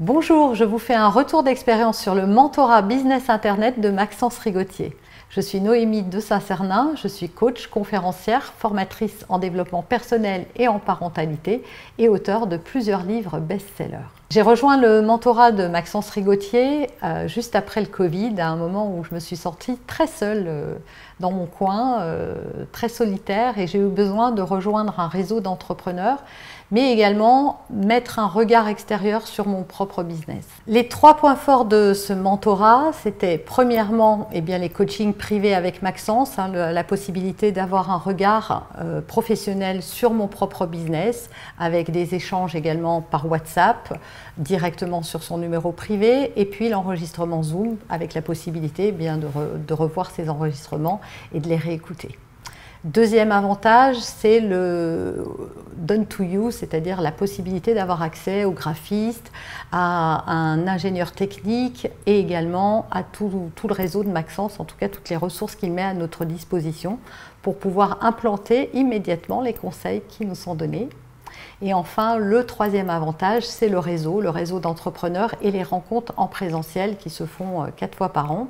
Bonjour, je vous fais un retour d'expérience sur le mentorat business internet de Maxence Rigotier. Je suis Noémie de Saint-Cernin, je suis coach, conférencière, formatrice en développement personnel et en parentalité et auteure de plusieurs livres best-sellers. J'ai rejoint le mentorat de Maxence Rigotier juste après le Covid, à un moment où je me suis sentie très seule dans mon coin, très solitaire, et j'ai eu besoin de rejoindre un réseau d'entrepreneurs, mais également mettre un regard extérieur sur mon propre business. Les 3 points forts de ce mentorat, c'était premièrement les coachings privés avec Maxence, la possibilité d'avoir un regard professionnel sur mon propre business, avec des échanges également par WhatsApp, directement sur son numéro privé, et puis l'enregistrement Zoom, avec la possibilité de revoir ces enregistrements et de les réécouter. Deuxième avantage, c'est le done to you, c'est-à-dire la possibilité d'avoir accès aux graphistes, à un ingénieur technique et également à tout le réseau de Maxence, en tout cas toutes les ressources qu'il met à notre disposition pour pouvoir implanter immédiatement les conseils qui nous sont donnés. Et enfin, le troisième avantage, c'est le réseau d'entrepreneurs et les rencontres en présentiel qui se font 4 fois par an,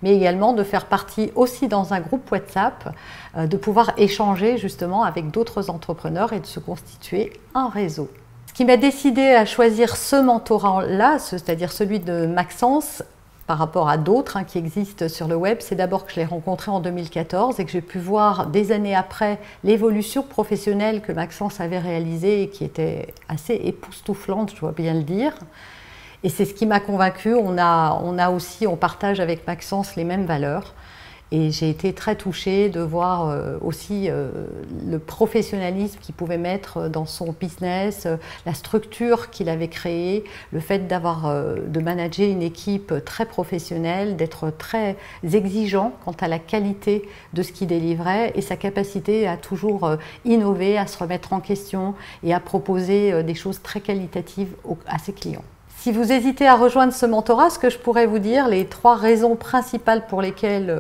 mais également de faire partie aussi dans un groupe WhatsApp, de pouvoir échanger justement avec d'autres entrepreneurs et de se constituer un réseau. Ce qui m'a décidé à choisir ce mentorat-là, c'est-à-dire celui de Maxence, par rapport à d'autres qui existent sur le web, c'est d'abord que je l'ai rencontré en 2014 et que j'ai pu voir des années après l'évolution professionnelle que Maxence avait réalisée et qui était assez époustouflante, je dois bien le dire. Et c'est ce qui m'a convaincue. On partage avec Maxence les mêmes valeurs. Et j'ai été très touchée de voir aussi le professionnalisme qu'il pouvait mettre dans son business, la structure qu'il avait créée, le fait de manager une équipe très professionnelle, d'être très exigeant quant à la qualité de ce qu'il délivrait et sa capacité à toujours innover, à se remettre en question et à proposer des choses très qualitatives à ses clients. Si vous hésitez à rejoindre ce mentorat, ce que je pourrais vous dire, les 3 raisons principales pour lesquelles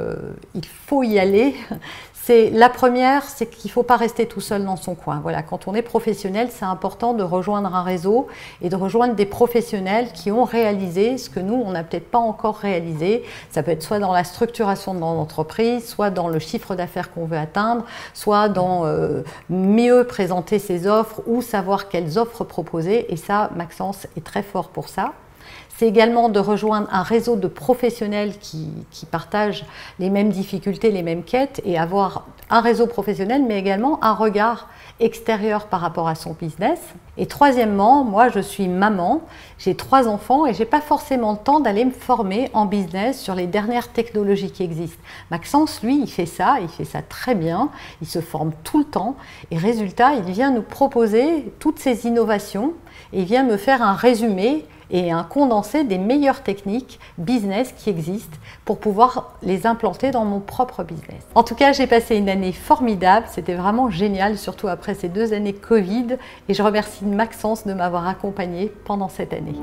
il faut y aller, la première, c'est qu'il ne faut pas rester tout seul dans son coin. Voilà, quand on est professionnel, c'est important de rejoindre un réseau et de rejoindre des professionnels qui ont réalisé ce que nous, on n'a peut-être pas encore réalisé. Ça peut être soit dans la structuration de l'entreprise, soit dans le chiffre d'affaires qu'on veut atteindre, soit dans mieux présenter ses offres ou savoir quelles offres proposer. Et ça, Maxence est très fort pour ça. C'est également de rejoindre un réseau de professionnels qui partagent les mêmes difficultés, les mêmes quêtes et avoir un réseau professionnel mais également un regard extérieur par rapport à son business. Et troisièmement, moi je suis maman, j'ai 3 enfants et je n'ai pas forcément le temps d'aller me former en business sur les dernières technologies qui existent. Maxence, lui, il fait ça très bien, il se forme tout le temps et résultat, il vient nous proposer toutes ces innovations et il vient me faire un résumé et un condensé des meilleures techniques business qui existent pour pouvoir les implanter dans mon propre business. En tout cas, j'ai passé une année formidable, c'était vraiment génial, surtout après ces 2 années Covid, et je remercie Maxence de m'avoir accompagnée pendant cette année.